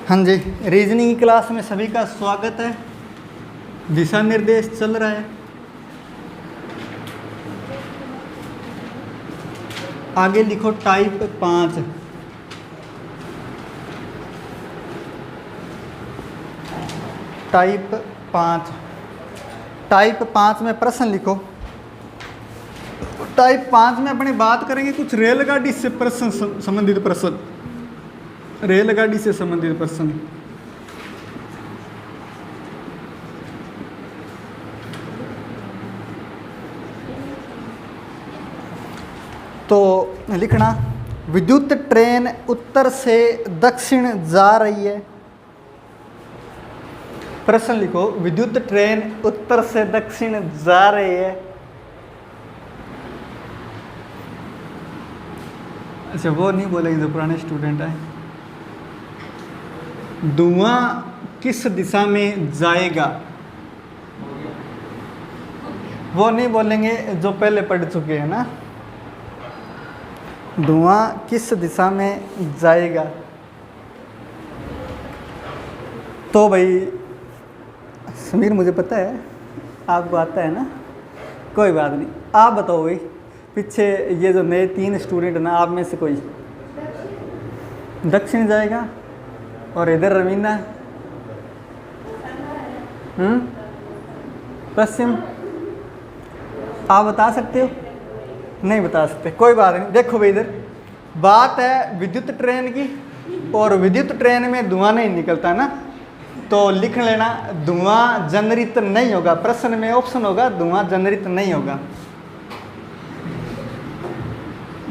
हाँ जी, रीजनिंग की क्लास में सभी का स्वागत है। दिशा निर्देश चल रहा है। आगे लिखो टाइप 5। टाइप 5। टाइप 5 में प्रश्न लिखो। टाइप 5 में अपने बात करेंगे कुछ रेलगाड़ी से प्रश्न संबंधित प्रश्न। रेलगाड़ी से संबंधित प्रश्न। तो लिखना, विद्युत ट्रेन उत्तर से दक्षिण जा रही है। प्रश्न लिखो, विद्युत ट्रेन उत्तर से दक्षिण जा रही है। अच्छा, वो नहीं बोलेंगे जो पुराने स्टूडेंट हैं। धुआं किस दिशा में जाएगा, वो नहीं बोलेंगे जो पहले पढ़ चुके हैं ना। धुआं किस दिशा में जाएगा। तो भाई समीर, मुझे पता है आपको आता है ना, कोई बात नहीं। आप बताओ भाई, पीछे ये जो नए 3 स्टूडेंट ना, आप में से कोई दक्षिण जाएगा और इधर रवीना पश्चिम। आप बता सकते हो? नहीं बता सकते, कोई बात नहीं। देखो भाई, इधर बात है विद्युत ट्रेन की, और विद्युत ट्रेन में धुआं नहीं निकलता ना, तो लिख लेना धुआं जनरित नहीं होगा। प्रश्न में ऑप्शन होगा धुआं जनरित नहीं होगा।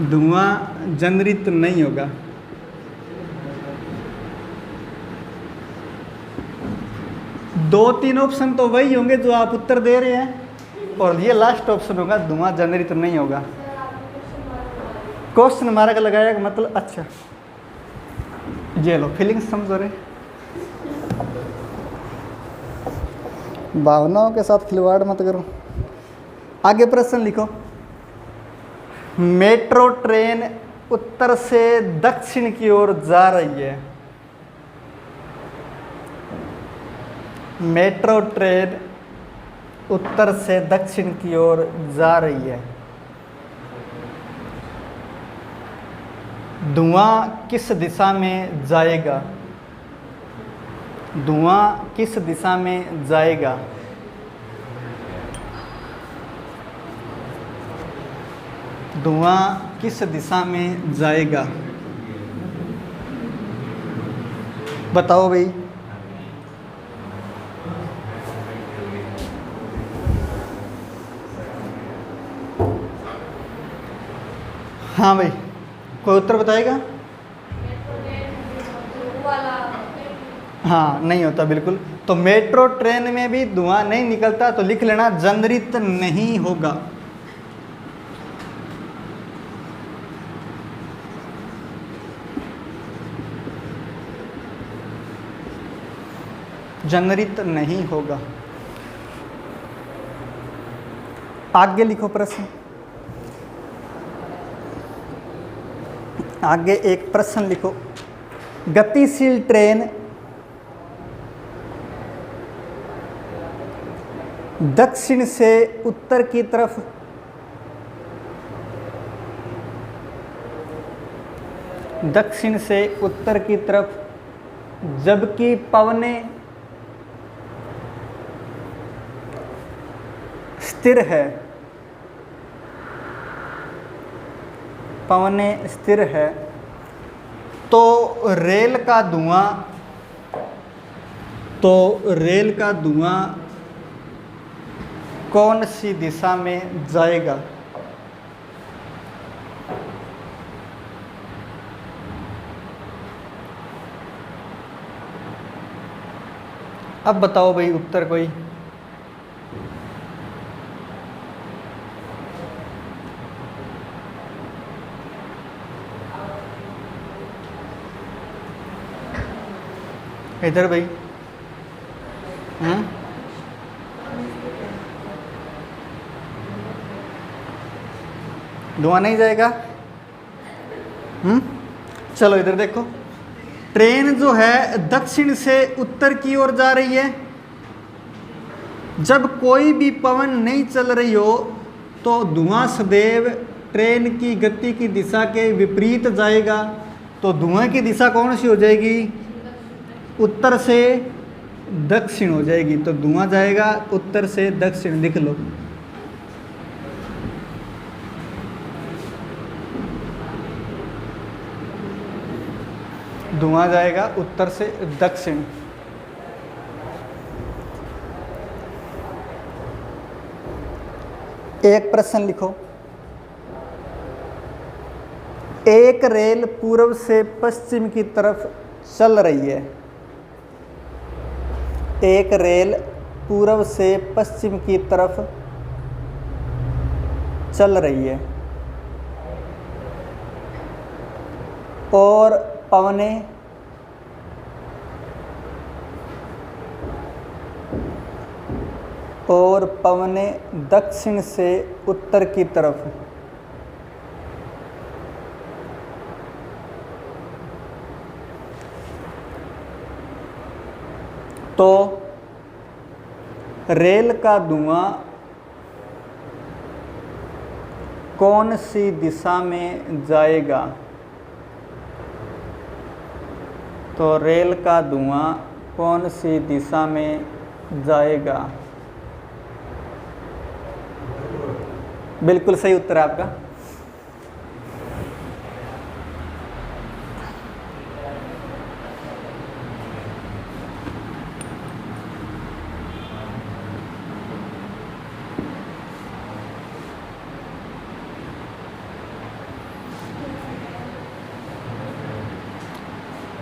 धुआं जनरित नहीं होगा। दो 3 ऑप्शन तो वही होंगे जो आप उत्तर दे रहे हैं, और ये लास्ट ऑप्शन होगा धुआं जनरित नहीं होगा। क्वेश्चन मार्क लगाया मतलब अच्छा, ये लो फीलिंग्स समझो रहे। भावनाओं के साथ खिलवाड़ मत करो। आगे प्रश्न लिखो, मेट्रो ट्रेन उत्तर से दक्षिण की ओर जा रही है। मेट्रो ट्रेन उत्तर से दक्षिण की ओर जा रही है। धुआं किस दिशा में जाएगा। धुआं किस दिशा में जाएगा। धुआं किस दिशा में जाएगा, बताओ भाई। हाँ भाई, कोई उत्तर बताएगा? हाँ, नहीं होता बिल्कुल। तो मेट्रो ट्रेन में भी धुआं नहीं निकलता, तो लिख लेना जनरित नहीं होगा। जनरित नहीं होगा। आगे लिखो प्रश्न। आगे एक प्रश्न लिखो, गतिशील ट्रेन दक्षिण से उत्तर की तरफ जबकि पवनें स्थिर है। पवनें स्थिर है, तो रेल का धुआं कौन सी दिशा में जाएगा। अब बताओ भाई उत्तर कोई। इधर भाई। धुआं नहीं जाएगा। चलो इधर देखो, ट्रेन जो है दक्षिण से उत्तर की ओर जा रही है। जब कोई भी पवन नहीं चल रही हो तो धुआं सदैव ट्रेन की गति की दिशा के विपरीत जाएगा। तो धुआं की दिशा कौन सी हो जाएगी? उत्तर से दक्षिण हो जाएगी। तो धुआं जाएगा उत्तर से दक्षिण, लिख लो। धुआं जाएगा उत्तर से दक्षिण। एक प्रश्न लिखो। एक रेल पूर्व से पश्चिम की तरफ चल रही है। एक रेल पूर्व से पश्चिम की तरफ चल रही है और पवने दक्षिण से उत्तर की तरफ। तो रेल का धुआं कौन सी दिशा में जाएगा? तो रेल का धुआं कौन सी दिशा में जाएगा? बिल्कुल सही उत्तर है आपका।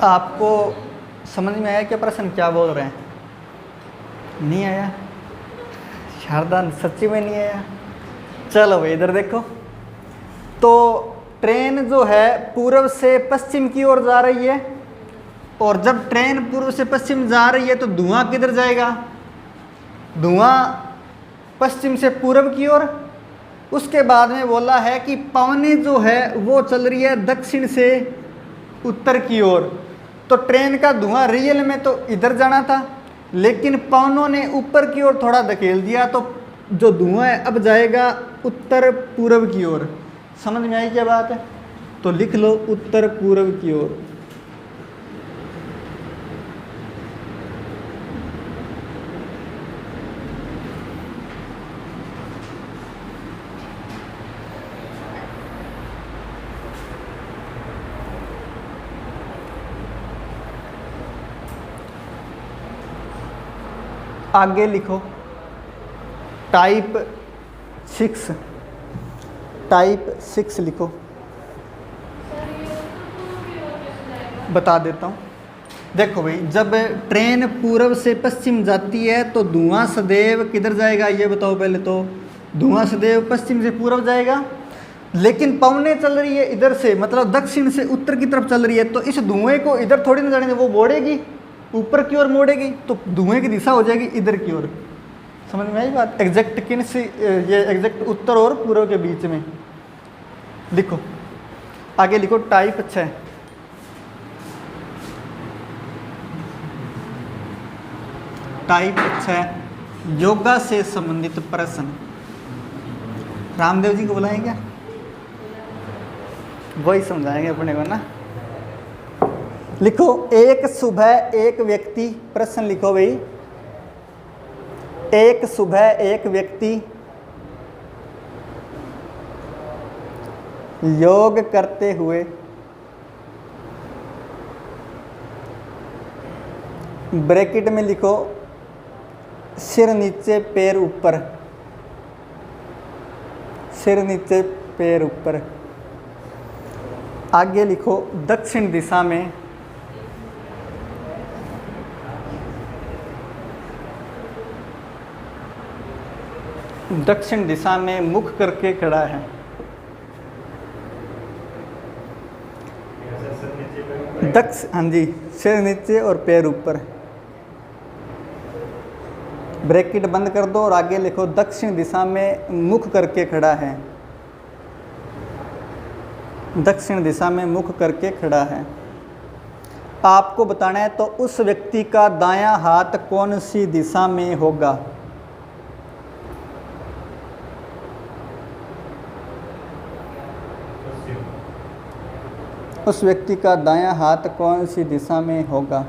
आपको समझ में आया क्या प्रश्न क्या बोल रहे हैं? नहीं आया? शारदा सच्ची में नहीं आया? चलो भाई इधर देखो। तो ट्रेन जो है पूर्व से पश्चिम की ओर जा रही है, और जब ट्रेन पूर्व से पश्चिम जा रही है तो धुआं किधर जाएगा? धुआं पश्चिम से पूर्व की ओर। उसके बाद में बोला है कि पवनें जो है वो चल रही है दक्षिण से उत्तर की ओर। तो ट्रेन का धुआं रियल में तो इधर जाना था, लेकिन पवनों ने ऊपर की ओर थोड़ा धकेल दिया, तो जो धुआं है अब जाएगा उत्तर पूर्व की ओर। समझ में आई क्या बात है? तो लिख लो उत्तर पूर्व की ओर। आगे लिखो टाइप 6 लिखो। बता देता हूँ। देखो भाई, जब ट्रेन पूर्व से पश्चिम जाती है तो धुआं सदैव किधर जाएगा ये बताओ पहले तो। धुआं सदैव पश्चिम से पूर्व जाएगा, लेकिन पवनें चल रही है इधर से, मतलब दक्षिण से उत्तर की तरफ चल रही है। तो इस धुएं को इधर थोड़ी ना जाने दे, वो मोड़ेगी ऊपर की ओर मोड़ेगी, तो धुएं की दिशा हो जाएगी इधर की ओर। समझ में आई बात? एग्जैक्ट किन से ये एग्जैक्ट उत्तर और पूर्व के बीच में लिखो। आगे लिखो टाइप 6। टाइप 6 योगा से संबंधित प्रश्न। रामदेव जी को बुलाएं क्या? वही समझाएंगे अपने को ना। लिखो एक सुबह एक व्यक्ति, प्रश्न लिखो भाई। एक सुबह एक व्यक्ति योग करते हुए ब्रैकेट में लिखो सिर नीचे पैर ऊपर, सिर नीचे पैर ऊपर। आगे लिखो दक्षिण दिशा में मुख करके खड़ा है। हाँ जी, सिर नीचे और पैर ऊपर। ब्रैकेट बंद कर दो और आगे लिखो दक्षिण दिशा में मुख करके खड़ा है। दक्षिण दिशा में मुख करके खड़ा है। आपको बताना है तो उस व्यक्ति का दायां हाथ कौन सी दिशा में होगा। उस व्यक्ति का दायां हाथ कौन सी दिशा में होगा।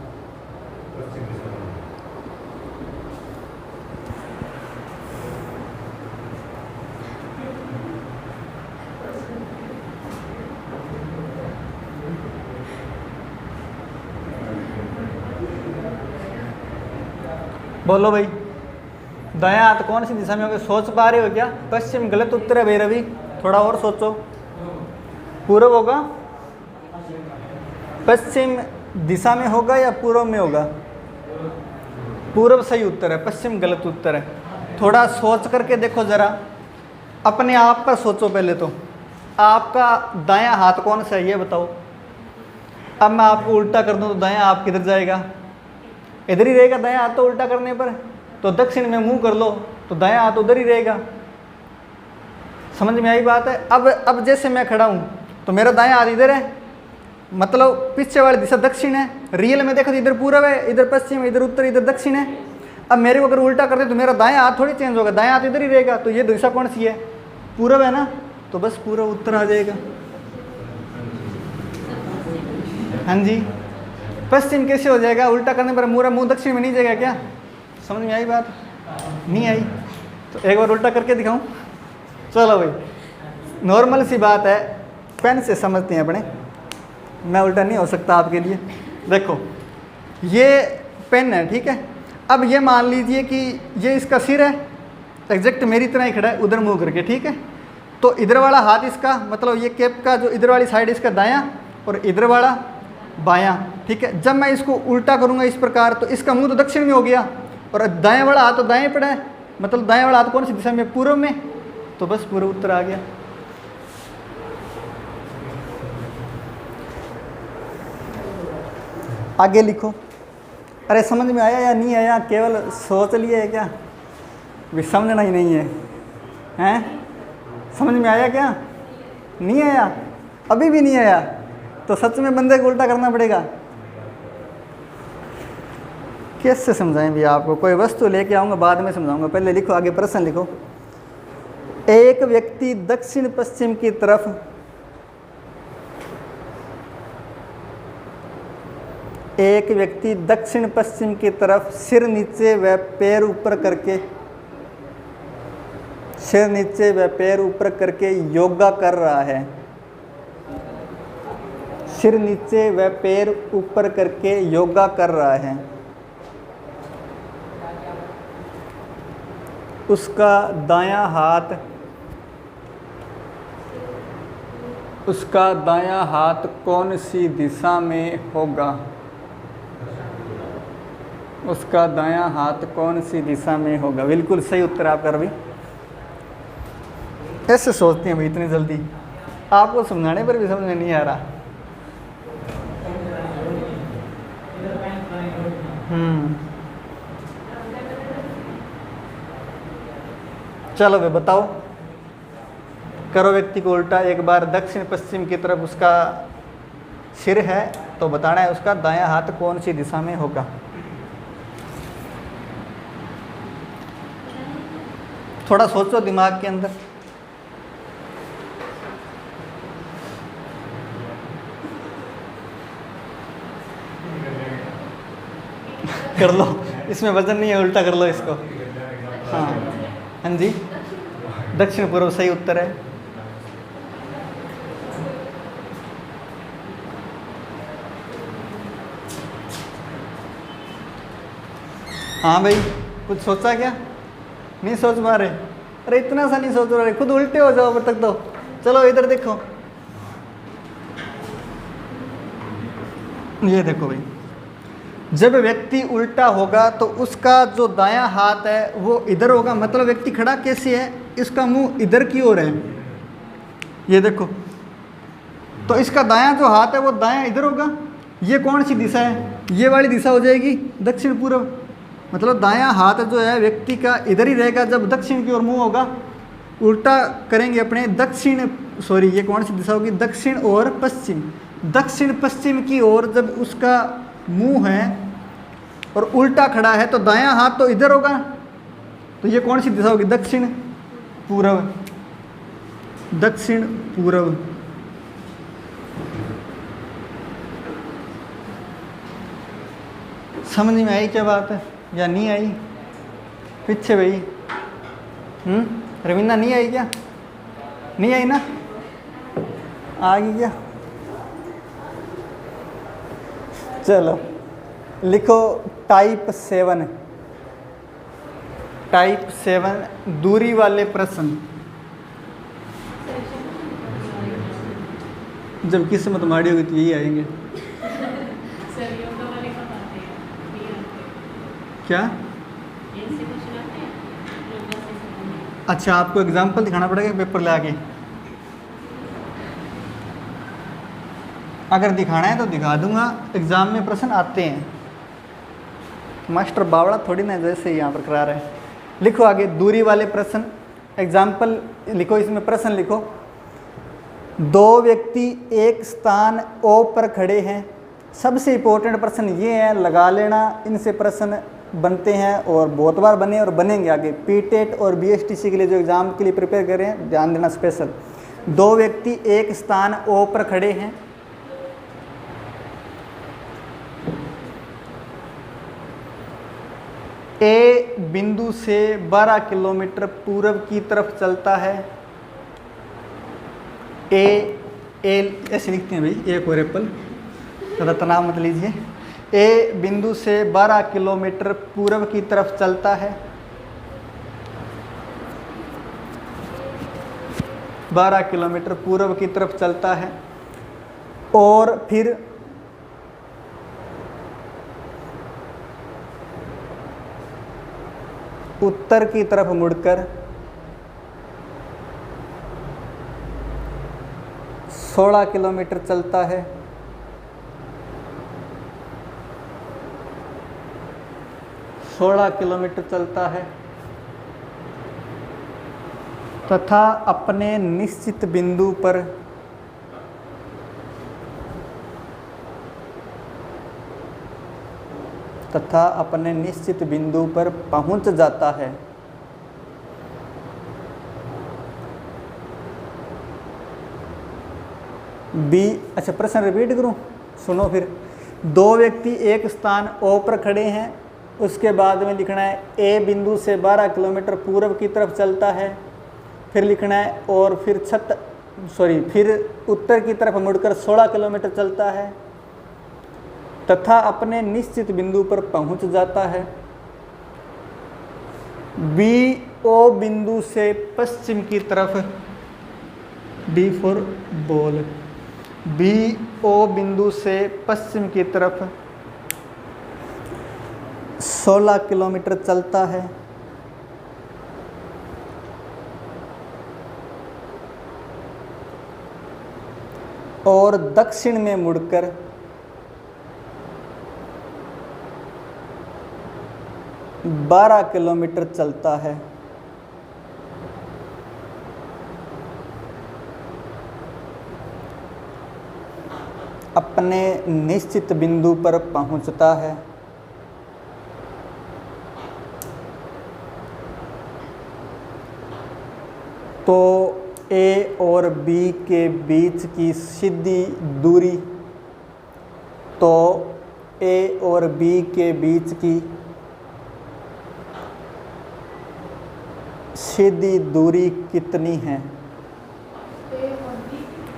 बोलो भाई, दायां हाथ कौन सी दिशा में होगा। सोच पा रहे हो क्या। पश्चिम गलत उत्तर है भैरवी, थोड़ा और सोचो। पूर्व होगा, पश्चिम दिशा में होगा या पूर्व में होगा। पूर्व सही उत्तर है, पश्चिम गलत उत्तर है। थोड़ा सोच करके देखो जरा, अपने आप पर सोचो। पहले तो आपका दायां हाथ कौन सा है ये बताओ। अब मैं आपको उल्टा कर दूं तो दायां हाथ किधर जाएगा। इधर ही रहेगा दायां हाथ तो उल्टा करने पर। तो दक्षिण में मुंह कर लो तो दायां हाथ उधर ही रहेगा। समझ में आई बात है। अब जैसे मैं खड़ा हूं तो मेरा दायां हाथ इधर है, मतलब पीछे वाली दिशा दक्षिण है। रियल में देखो तो इधर पूर्व है, इधर पश्चिम है, इधर उत्तर, इधर दक्षिण है। अब मेरे को अगर उल्टा कर दे तो मेरा दायां हाथ थोड़ी चेंज होगा, दायां हाथ इधर ही रहेगा। तो ये दिशा कौन सी है, पूर्व है ना, तो बस पूर्व उत्तर आ जाएगा। हाँ जी, पश्चिम कैसे हो जाएगा, उल्टा करने पर पूरा मुंह दक्षिण में नहीं जाएगा क्या। समझ में आई बात, नहीं आई तो एक बार उल्टा करके दिखाऊं। चलो भाई, नॉर्मल सी बात है, पेन से समझते हैं अपने। मैं उल्टा नहीं हो सकता आपके लिए। देखो ये पेन है, ठीक है। अब ये मान लीजिए कि ये इसका सिर है, एग्जैक्ट मेरी तरह ही खड़ा है उधर मुंह करके, ठीक है। तो इधर वाला हाथ इसका, मतलब ये कैप का जो इधर वाली साइड इसका दायां और इधर वाला बायां, ठीक है। जब मैं इसको उल्टा करूंगा इस प्रकार तो इसका मुंह तो दक्षिण में हो गया और दाएं वाला हाथ तो दाएं पड़ा है, मतलब दाएं वाला हाथ कौन सी दिशा में, पूर्व में। तो बस पूर्व उत्तर आ गया। आगे लिखो। अरे समझ में आया या नहीं आया, केवल सोच लिए है क्या, भी समझना ही नहीं है, हैं। समझ में आया क्या, नहीं आया, अभी भी नहीं आया तो सच में बंदे को उल्टा करना पड़ेगा। कैसे समझाएं भी आपको, कोई वस्तु लेके आऊँगा बाद में समझाऊंगा, पहले लिखो आगे प्रश्न लिखो। एक व्यक्ति दक्षिण पश्चिम की तरफ दक्षिण पश्चिम की तरफ सिर नीचे व पैर ऊपर करके योगा कर रहा है। सिर नीचे व पैर ऊपर करके योगा कर रहा है। उसका दायां हाथ कौन सी दिशा में होगा। उसका दायां हाथ कौन सी दिशा में होगा। बिल्कुल सही उत्तर आप कर भी ऐसे सोचते हैं भाई, इतनी जल्दी आपको समझाने पर भी समझ में नहीं आ रहा। चलो भाई बताओ, करो व्यक्ति को उल्टा। एक बार दक्षिण पश्चिम की तरफ उसका सिर है तो बताना है उसका दायां हाथ कौन सी दिशा में होगा। थोड़ा सोचो दिमाग के अंदर। कर लो, इसमें वजन नहीं है, उल्टा कर लो इसको। हाँ हाँ जी, दक्षिण पूर्व सही उत्तर है। हाँ भाई, कुछ सोचा क्या, नहीं सोच पा रहे। अरे इतना सा नहीं सोच रहे, खुद उल्टे हो जाओ अब तक तो। चलो इधर देखो, ये देखो भाई, जब व्यक्ति उल्टा होगा तो उसका जो दायां हाथ है वो इधर होगा, मतलब व्यक्ति खड़ा कैसे है, इसका मुंह इधर की ओर है। ये देखो, तो इसका दायां जो हाथ है वो दायां इधर होगा। ये कौन सी दिशा है, ये वाली दिशा हो जाएगी दक्षिण पूर्व, मतलब दायां हाथ जो है व्यक्ति का इधर ही रहेगा जब दक्षिण की ओर मुंह होगा। उल्टा करेंगे अपने दक्षिण, सॉरी ये कौन सी दिशा होगी, दक्षिण और पश्चिम। दक्षिण पश्चिम की ओर जब उसका मुंह है और उल्टा खड़ा है तो दायां हाथ तो इधर होगा, तो ये कौन सी दिशा होगी? दक्षिण पूर्व, दक्षिण पूर्व। समझ में आई क्या बात है या नहीं आई? पीछे भाई रवीना नहीं आई क्या? नहीं आई ना? आ गई क्या? चलो लिखो टाइप 7, टाइप 7 दूरी वाले प्रश्न। जब किस्मत माड़ी होगी तो यही आएंगे। क्या? अच्छा, आपको एग्जाम्पल दिखाना पड़ेगा पेपर ले आके? अगर दिखाना है तो दिखा दूंगा, एग्जाम में प्रश्न आते हैं। मास्टर बावड़ा थोड़ी ना जैसे ही यहाँ पर करा रहे हैं। लिखो आगे दूरी वाले प्रश्न, एग्जाम्पल लिखो, इसमें प्रश्न लिखो। दो व्यक्ति एक स्थान ओ पर खड़े हैं। सबसे इम्पोर्टेंट प्रश्न ये है, लगा लेना, इनसे प्रश्न बनते हैं और बहुत बार बने और बनेंगे आगे। पीटेट और बीएसटीसी के लिए जो एग्ज़ाम के लिए प्रिपेयर कर रहे हैं, ध्यान देना स्पेशल। दो व्यक्ति एक स्थान ओ पर खड़े हैं। ए बिंदु से 12 किलोमीटर पूर्व की तरफ चलता है। ए ऐसे लिखते हैं भाई, एक और एप्पल, ज़्यादा तनाव मत लीजिए। ए बिंदु से 12 किलोमीटर पूर्व की तरफ चलता है। 12 किलोमीटर पूर्व की तरफ चलता है और फिर उत्तर की तरफ मुड़कर 16 किलोमीटर चलता है। 16 किलोमीटर चलता है तथा अपने निश्चित बिंदु पर पहुंच जाता है। बी, अच्छा प्रश्न रिपीट करूं, सुनो फिर। दो व्यक्ति एक स्थान ओ पर खड़े हैं, उसके बाद में लिखना है ए बिंदु से 12 किलोमीटर पूर्व की तरफ चलता है। फिर लिखना है और फिर उत्तर की तरफ मुड़कर 16 किलोमीटर चलता है तथा अपने निश्चित बिंदु पर पहुंच जाता है। बी ओ बिंदु से पश्चिम की तरफ, B for ball, B O बिंदु से पश्चिम की तरफ 16 किलोमीटर चलता है और दक्षिण में मुड़कर 12 किलोमीटर चलता है। अपने निश्चित बिंदु पर पहुंचता है। तो ए और बी के बीच की सीधी दूरी, तो ए और बी के बीच की सीधी दूरी कितनी है?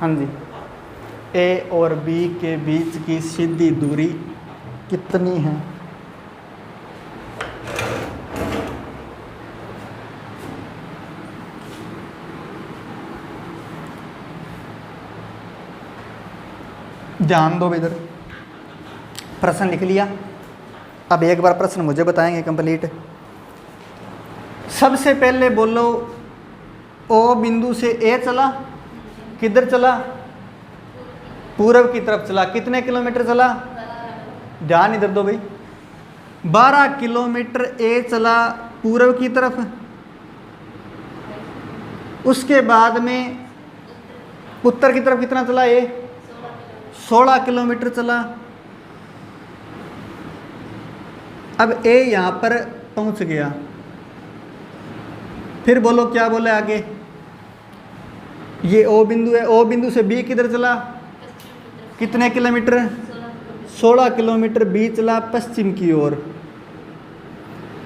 हाँ जी, ए और बी के बीच की सीधी दूरी कितनी है? ध्यान दो इधर, प्रश्न लिख लिया। अब एक बार प्रश्न मुझे बताएंगे कंप्लीट। सबसे पहले बोलो, ओ बिंदु से ए चला, किधर चला? पूर्व की तरफ चला। कितने किलोमीटर चला? ध्यान इधर दो भाई, 12 किलोमीटर ए चला पूर्व की तरफ। उसके बाद में उत्तर की तरफ कितना चला? ए 16 किलोमीटर चला। अब ए यहाँ पर पहुँच गया, फिर बोलो क्या बोले आगे, ये ओ बिंदु है, ओ बिंदु से बी किधर चला, कितने किलोमीटर, 16 किलोमीटर बी चला पश्चिम की ओर।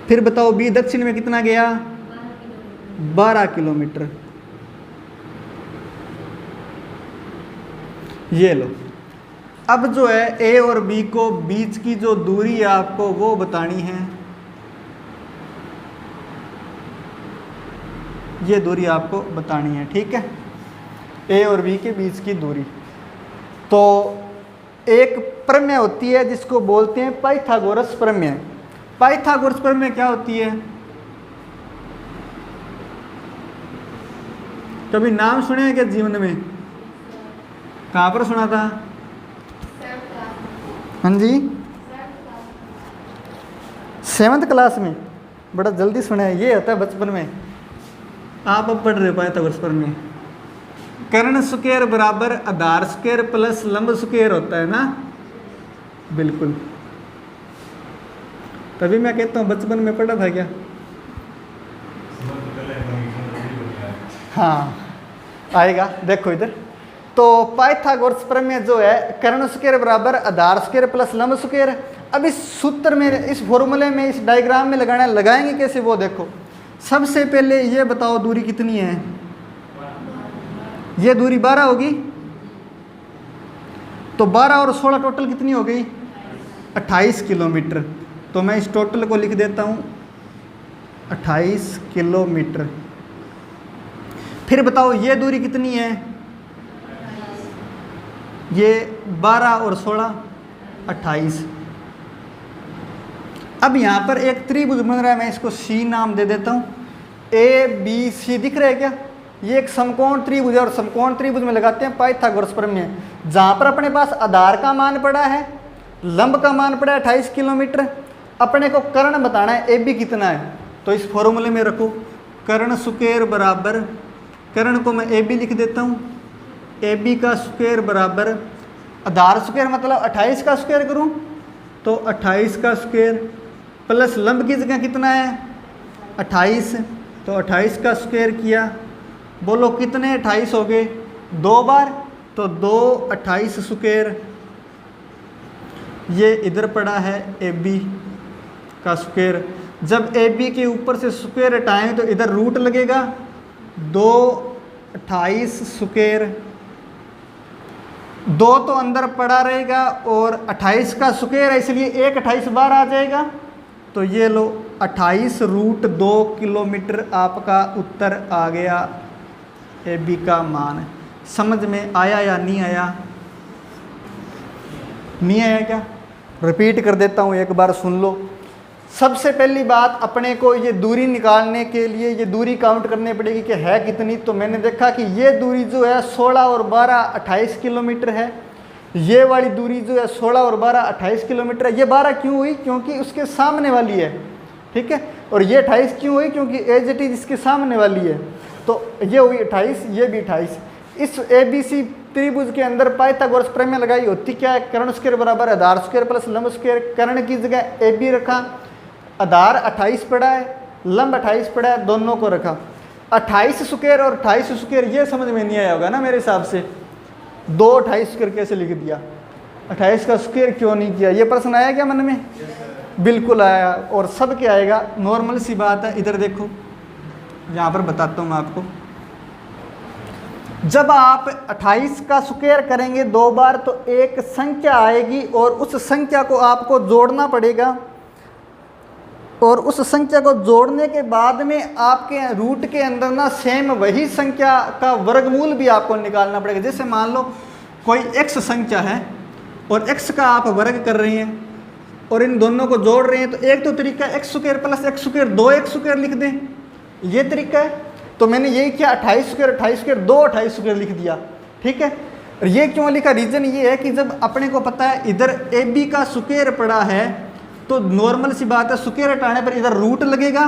फिर बताओ बी दक्षिण में कितना गया, 12 किलोमीटर। ये लो, अब जो है ए और बी को बीच की जो दूरी है आपको वो बतानी है, ये दूरी आपको बतानी है, ठीक है, ए और बी के बीच की दूरी। तो एक प्रमेय होती है जिसको बोलते हैं पाइथागोरस प्रमेय। पाइथागोरस प्रमेय क्या होती है, कभी नाम सुने हैं क्या जीवन में, कहाँ पर सुना था, हाँ जी 7th क्लास में, बड़ा जल्दी सुना है, ये होता है बचपन में, आप अब पढ़ रहे हो पाइथागोरस प्रमेय। कर्ण स्क्वायर बराबर आधार स्क्वायर प्लस लंब स्क्वायर होता है ना, बिल्कुल, तभी मैं कहता हूँ बचपन में पढ़ा था क्या, हाँ आएगा, देखो इधर। तो पाइथागोरस प्रमेय जो है कर्ण स्क्वायर बराबर आधार स्क्वायर प्लस लंब स्क्वायर। अब इस सूत्र में, इस फॉर्मूले में, इस डायग्राम में लगाएंगे कैसे वो देखो। सबसे पहले ये बताओ दूरी कितनी है, ये दूरी 12 होगी, तो 12 और 16 टोटल कितनी हो गई, 28 किलोमीटर। तो मैं इस टोटल को लिख देता हूँ 28 किलोमीटर। फिर बताओ ये दूरी कितनी है, ये 12 और 16 28। अब यहाँ पर एक त्रिभुज बन रहा है, मैं इसको सी नाम दे देता हूँ। ए बी सी दिख रहा है क्या, ये एक समकोण त्रिभुज है, और समकोण त्रिभुज में लगाते हैं पाइथागोरस प्रमेय। जहाँ पर अपने पास आधार का मान पड़ा है, लंब का मान पड़ा है 28 किलोमीटर, अपने को कर्ण बताना है ए बी कितना है। तो इस फॉर्मूले में रखो कर्ण स्क्वायर बराबर, कर्ण को मैं ए बी लिख देता हूँ, ए बी का स्क्वायर बराबर आधार स्क्वायर मतलब 28 का स्क्वायर करूँ तो 28 का स्क्वायर प्लस लंब की जगह कितना है 28, तो 28 का स्क्वायर किया, बोलो कितने 28 हो गए, 2 बार, तो 2 28 स्क्वायर। ये इधर पड़ा है ए बी का स्क्वायर, जब ए बी के ऊपर से स्क्वायर हटाएं तो इधर रूट लगेगा, 2 28 स्क्वायर, 2 तो अंदर पड़ा रहेगा और 28 का स्क्वायर है इसलिए 1 28 बार आ जाएगा। तो ये लो 28 रूट 2 किलोमीटर आपका उत्तर आ गया ए बी का मान। समझ में आया या नहीं आया, नहीं आया क्या, रिपीट कर देता हूँ, एक बार सुन लो। सबसे पहली बात, अपने को ये दूरी निकालने के लिए ये दूरी काउंट करनी पड़ेगी कि है कितनी। तो मैंने देखा कि ये दूरी जो है 16 और 12 28 किलोमीटर है, ये वाली दूरी जो है 16 और 12 28 किलोमीटर है। ये 12 क्यों हुई, क्योंकि उसके सामने वाली है, ठीक है, और ये 28 क्यों हुई, क्योंकि एज इट इज इसके सामने वाली है। तो ये हुई 28, ये भी 28। इस ए बी सी त्रिभुज के अंदर पाइथागोरस प्रमेय लगाई होती क्या है, कर्ण स्क्वायर बराबर आधार स्क्वायर प्लस लंब स्क्वायर। कर्ण की जगह ए बी रखा, आधार 28 पड़ा है, लंब 28 पड़ा है, दोनों को रखा। 28 स्क्वायर और 28 स्क्वायर ये समझ में नहीं आया होगा ना मेरे हिसाब से, 2 28 स्क्वायर कैसे लिख दिया, 28 का स्क्वायर क्यों नहीं किया, ये प्रश्न आया क्या मन में, बिल्कुल आया, और सब क्या आएगा, नॉर्मल सी बात है। इधर देखो, यहाँ पर बताता हूँ मैं आपको, जब आप 28 का स्क्वायर करेंगे 2 बार तो एक संख्या आएगी और उस संख्या को आपको जोड़ना पड़ेगा, और उस संख्या को जोड़ने के बाद में आपके रूट के अंदर ना सेम वही संख्या का वर्गमूल भी आपको निकालना पड़ेगा। जैसे मान लो कोई x संख्या है और x का आप वर्ग कर रहे हैं और इन दोनों को जोड़ रहे हैं, तो एक तो तरीका x square plus x square 2x square लिख दें, ये तरीका है। तो मैंने यही किया, 28 स्क्वायर 2 28 स्क्वायर लिख दिया, ठीक है। और ये क्यों लिखा, रीज़न ये है कि जब अपने को पता है इधर ए बी का स्क्वायर पड़ा है तो नॉर्मल सी बात है स्क्वायर हटाने पर इधर रूट लगेगा,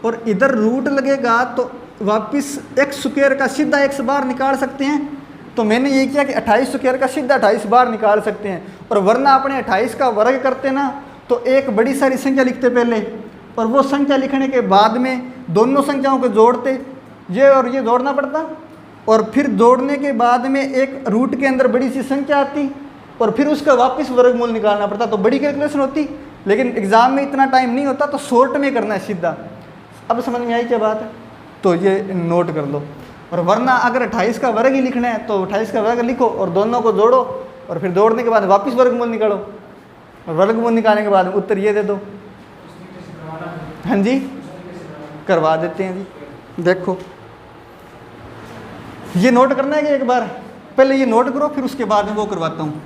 और इधर रूट लगेगा तो वापस x स्क्वायर का सीधा x बार निकाल सकते हैं, तो मैंने ये किया कि 28 स्क्वायर का सीधा 28 बार निकाल सकते हैं, और वरना अपने 28 का वर्ग करते ना तो एक बड़ी सारी संख्या लिखते पहले, और वो संख्या लिखने के बाद में दोनों संख्याओं को जोड़ते, ये और ये जोड़ना पड़ता, और फिर जोड़ने के बाद में एक रूट के अंदर बड़ी सी संख्या आती, और फिर उसका वापस वर्गमूल निकालना पड़ता, तो बड़ी कैलकुलेशन होती। लेकिन एग्ज़ाम में इतना टाइम नहीं होता, तो शॉर्ट में करना है सीधा। अब समझ में आई क्या बात है? तो ये नोट कर लो। और वरना अगर 28 का वर्ग ही लिखना है तो 28 का वर्ग लिखो और दोनों को जोड़ो, और फिर जोड़ने के बाद वापस वर्गमूल निकालो, और वर्गमूल निकालने के बाद उत्तर ये दे दो। हाँ जी, करवा देते हैं जी। देखो ये नोट करना है कि एक बार पहले ये नोट करो, फिर उसके बाद में वो करवाता हूँ।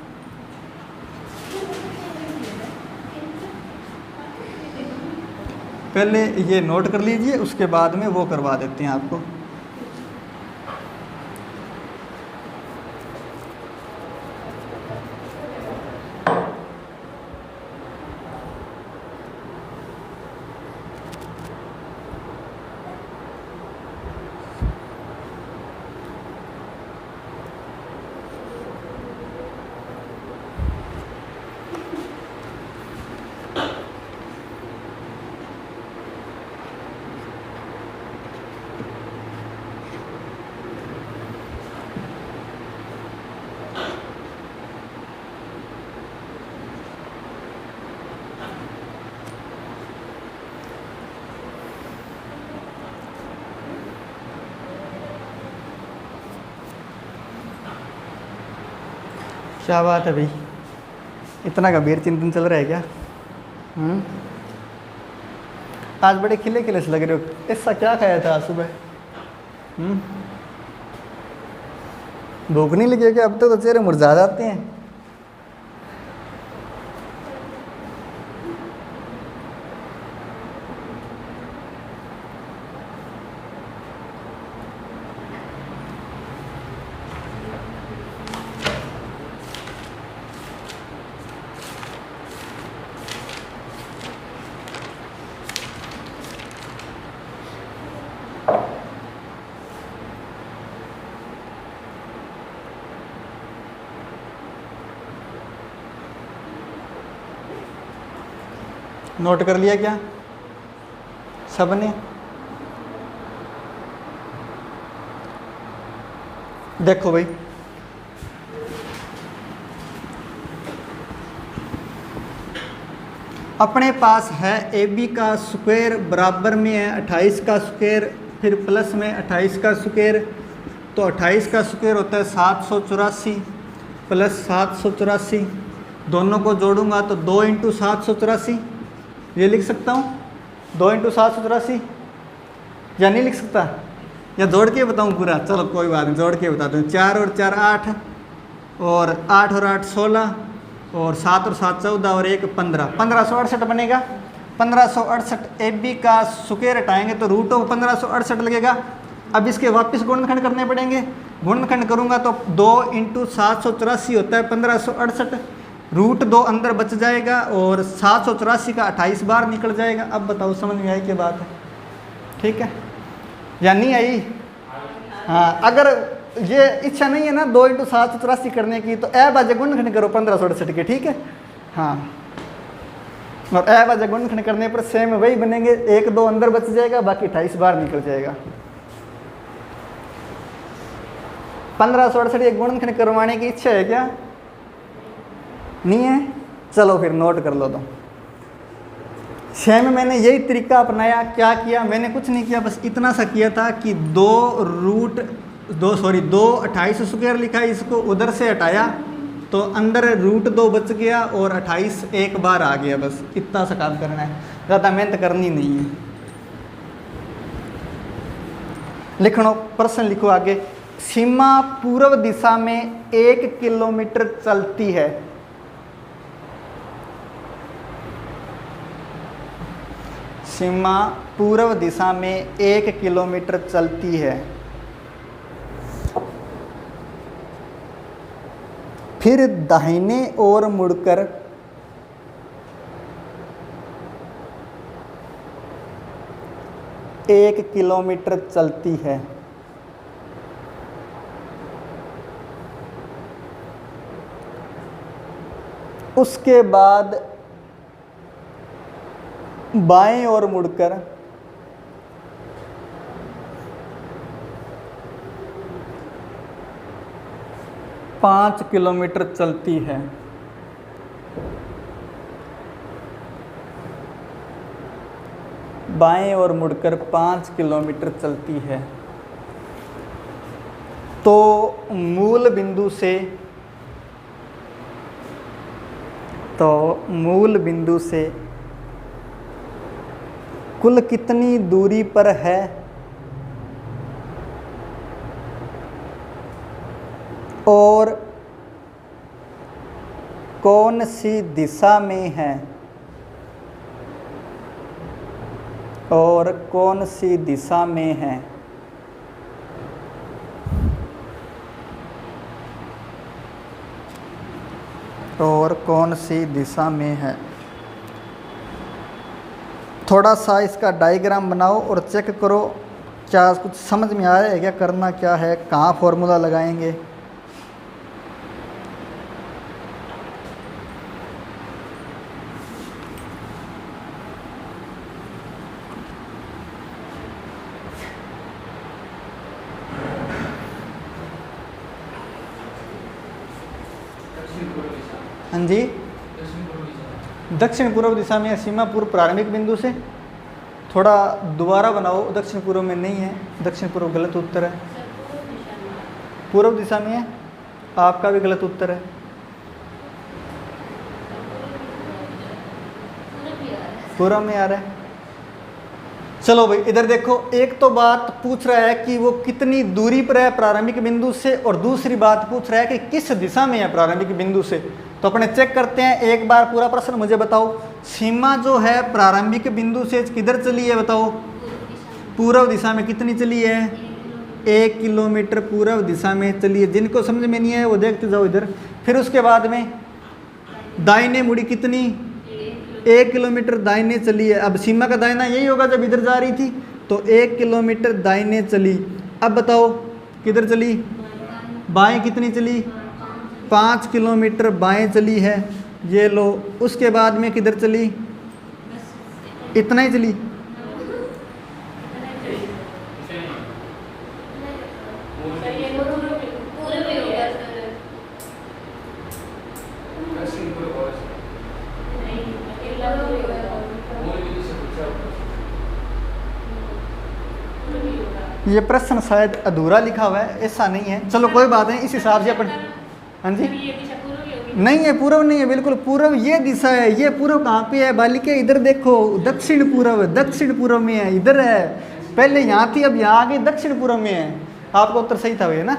पहले ये नोट कर लीजिए, उसके बाद में वो करवा देते हैं आपको। क्या बात है भाई, इतना गंभीर चिंतन चल रहा है क्या? आज बड़े खिले खिले से लग रहे हो। ऐसा क्या खाया था आज सुबह? भूख नहीं लगी क्या? अब तक तो चेहरे मुरझा जाते हैं। नोट कर लिया क्या सबने? देखो भाई, अपने पास है ए बी का स्क्वायर बराबर में है 28 का स्क्वायर, फिर प्लस में 28 का स्क्वायर, तो 28 का स्क्वायर होता है 784 प्लस 784, दोनों को जोड़ूंगा तो 2 × 784 ये लिख सकता हूँ। 2 × 784 या नहीं लिख सकता? या जोड़ के बताऊँ पूरा? चलो कोई बात नहीं, जोड़ के बताता हूँ। 4 और 4 8, और 8 और 8 16, और 7 और 7 14, और 1 15, 1568 बनेगा। 1568 ए बी का स्क्वायर हटाएंगे तो रूट ऑफ 1568 लगेगा। अब इसके वापस गुणनखंड करने पड़ेंगे। गुणनखंड करूँगा तो 2 × 784 होता है 1568, रूट 2 अंदर बच जाएगा, और 784 का 28 बार निकल जाएगा। अब बताओ समझ में आई क्या बात है? ठीक है या नहीं आई? हाँ, अगर ये इच्छा नहीं है ना 2 × 784 करने की, तो ए बाजे गुणनखंड करो 1568 के। ठीक है, हाँ, और ए बाजे गुणनखंड करने पर सेम वही बनेंगे, 1 2 अंदर बच जाएगा, बाकी 28 बार निकल जाएगा। 1568 एक गुणनखंड करवाने की इच्छा है क्या? नहीं है? चलो फिर नोट कर लो। तो सेम मैंने यही तरीका अपनाया। क्या किया मैंने? कुछ नहीं किया, बस इतना सा किया था कि 2 28 स्क्वायर लिखा, इसको उधर से हटाया तो अंदर रूट 2 बच गया, और 28 एक बार आ गया। बस इतना सा काम करना है, ज़्यादा मेहनत करनी नहीं है। लिखो, प्रश्न लिखो आगे। सीमा पूर्व दिशा में 1 किलोमीटर चलती है। सीमा पूर्व दिशा में 1 किलोमीटर चलती है, फिर दाहिने ओर मुड़कर 1 किलोमीटर चलती है। उसके बाद बाएं ओर मुड़कर 5 किलोमीटर चलती है। बाएं ओर मुड़कर 5 किलोमीटर चलती है तो मूल बिंदु से कुल कितनी दूरी पर है और कौन सी दिशा में है और कौन सी दिशा में है। और कौन सी दिशा में है। थोड़ा सा इसका डायग्राम बनाओ और चेक करो क्या कुछ समझ में आ रहा है, क्या करना क्या है, कहाँ फॉर्मूला लगाएंगे। हाँ जी, दक्षिण पूर्व दिशा में है। सीमा पूर्व प्रारंभिक बिंदु से थोड़ा दोबारा बनाओ, दक्षिण पूर्व में नहीं है, दक्षिण पूर्व गलत उत्तर है, पूर्व दिशा में है, आपका भी गलत उत्तर है। पूर्व में आ रहा है। चलो भाई इधर देखो, एक तो बात पूछ रहा है कि वो कितनी दूरी पर है प्रारंभिक बिंदु से, और दूसरी बात पूछ रहा है कि किस दिशा में है प्रारंभिक बिंदु से। तो अपने चेक करते हैं एक बार पूरा प्रश्न मुझे बताओ। सीमा जो है प्रारंभिक बिंदु से किधर चली है बताओ, पूर्व दिशा में कितनी चली है, 1 किलोमीटर पूर्व दिशा में चली है। जिनको समझ में नहीं है वो देखते जाओ इधर। फिर उसके बाद में दाहिने मुड़ी कितनी, 1 किलोमीटर दाहिने चली है। अब सीमा का दाहिना यही होगा जब इधर जा रही थी, तो 1 किलोमीटर दाहिने चली। अब बताओ किधर चली, बाएं कितनी चली, 5 किलोमीटर बाएं चली है, ये लो। उसके बाद में किधर चली, इतना ही चली। ये प्रश्न शायद अधूरा लिखा हुआ है, ऐसा नहीं है। चलो कोई बात नहीं, इस हिसाब से अपन। हाँ जी, नहीं है, पूर्व नहीं है, बिल्कुल पूर्व ये दिशा है। ये पूर्व कहाँ पे है बालिके, इधर देखो, दक्षिण पूर्व में है, इधर है। पहले यहाँ थी, अब यहाँ आ गई, दक्षिण पूर्व में है। आपका उत्तर सही था भैया ना।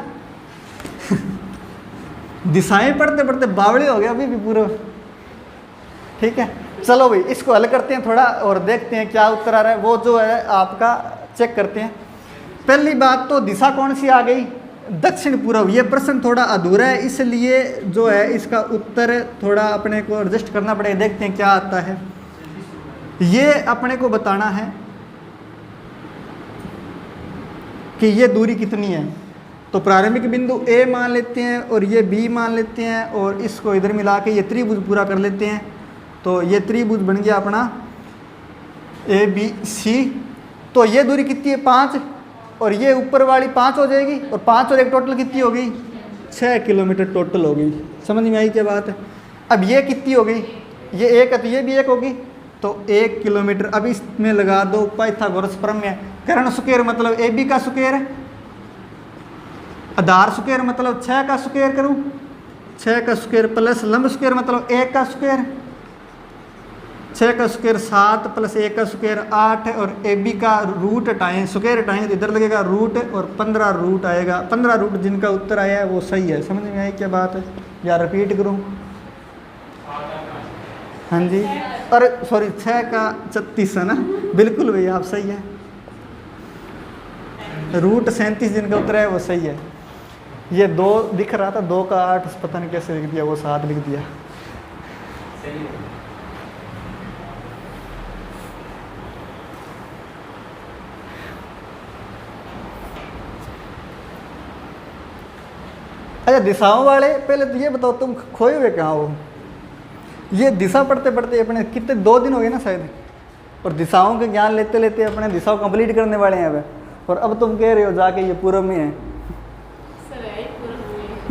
दिशाएं पढ़ते पढ़ते बावड़े हो गए अभी भी पूर्व। ठीक है, चलो भाई इसको हल करते हैं थोड़ा और देखते हैं क्या उत्तर आ रहा है। वो जो है आपका चेक करते हैं। पहली बात तो दिशा कौन सी आ गई, दक्षिण पूर्व। ये प्रश्न थोड़ा अधूरा है, इसलिए जो है इसका उत्तर थोड़ा अपने को एडजस्ट करना पड़ेगा। देखते हैं क्या आता है। ये अपने को बताना है कि ये दूरी कितनी है। तो प्रारंभिक बिंदु ए मान लेते हैं और ये बी मान लेते हैं, और इसको इधर मिला के ये त्रिभुज पूरा कर लेते हैं। तो ये त्रिभुज बन गया अपना ABC। तो ये दूरी कितनी है, 5, और ये ऊपर वाली 5 हो जाएगी, और 5 और 1 टोटल कितनी हो गई, 6 किलोमीटर टोटल हो गई। समझ में आई क्या बात है। अब ये कितनी हो गई, ये 1 है तो ये भी 1 होगी, तो 1 किलोमीटर। अब इसमें लगा दो पाइथागोरस प्रमेय। कर्ण स्क्वायर मतलब AB का स्क्वायर, आधार स्क्वायर मतलब 6 का स्क्वायर करूँ, 6 का स्क्वायर प्लस लंब स्क्वायर मतलब 1 का स्क्वायर, 6 का स्क्वायर 7 प्लस 1 का स्क्वायर 8, और AB का रूट हटाएं, स्क्वायर हटाएं तो इधर लगेगा रूट, और 15 रूट आएगा। 15 रूट जिनका उत्तर आया है वो सही है। समझ में आई क्या बात है, या रिपीट करूं। हाँ जी, अरे सॉरी 6 का 36 है ना, बिल्कुल भैया आप सही है। रूट 37 जिनका उत्तर है वो सही है। ये 2 दिख रहा था, 2 का 8 पता नहीं कैसे लिख दिया, वो 7 लिख दिया। अच्छा दिशाओं वाले, पहले तो ये बताओ तुम खोए हुए कहाँ हो। ये दिशा पढ़ते पढ़ते अपने कितने 2 दिन हो गए ना शायद, और दिशाओं के ज्ञान लेते लेते अपने दिशाओं कंप्लीट करने वाले हैं अब। और अब तुम कह रहे हो जाके ये पूर्व में है।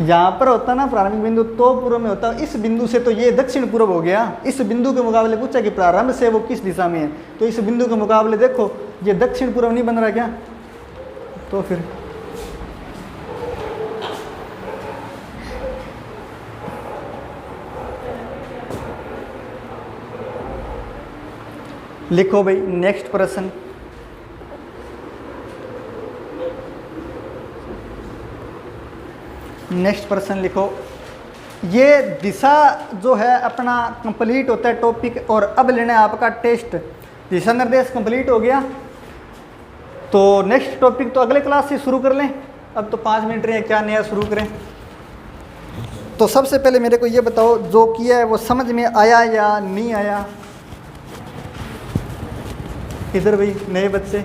यहाँ पर होता ना प्रारंभिक बिंदु तो पूर्व में होता, इस बिंदु से तो ये दक्षिण पूर्व हो गया। इस बिंदु के मुकाबले पूछा कि प्रारंभ से वो किस दिशा में है, तो इस बिंदु के मुकाबले देखो ये दक्षिण पूर्व नहीं बन रहा क्या, तो फिर लिखो भाई नेक्स्ट प्रश्न। नेक्स्ट प्रश्न लिखो। ये दिशा जो है अपना कंप्लीट होता है टॉपिक, और अब लेना है आपका टेस्ट। दिशा निर्देश कंप्लीट हो गया, तो नेक्स्ट टॉपिक तो अगले क्लास से शुरू कर लें। अब तो 5 मिनट रहे, क्या नया शुरू करें। तो सबसे पहले मेरे को ये बताओ जो किया है वो समझ में आया या नहीं आया। इधर भाई नए बच्चे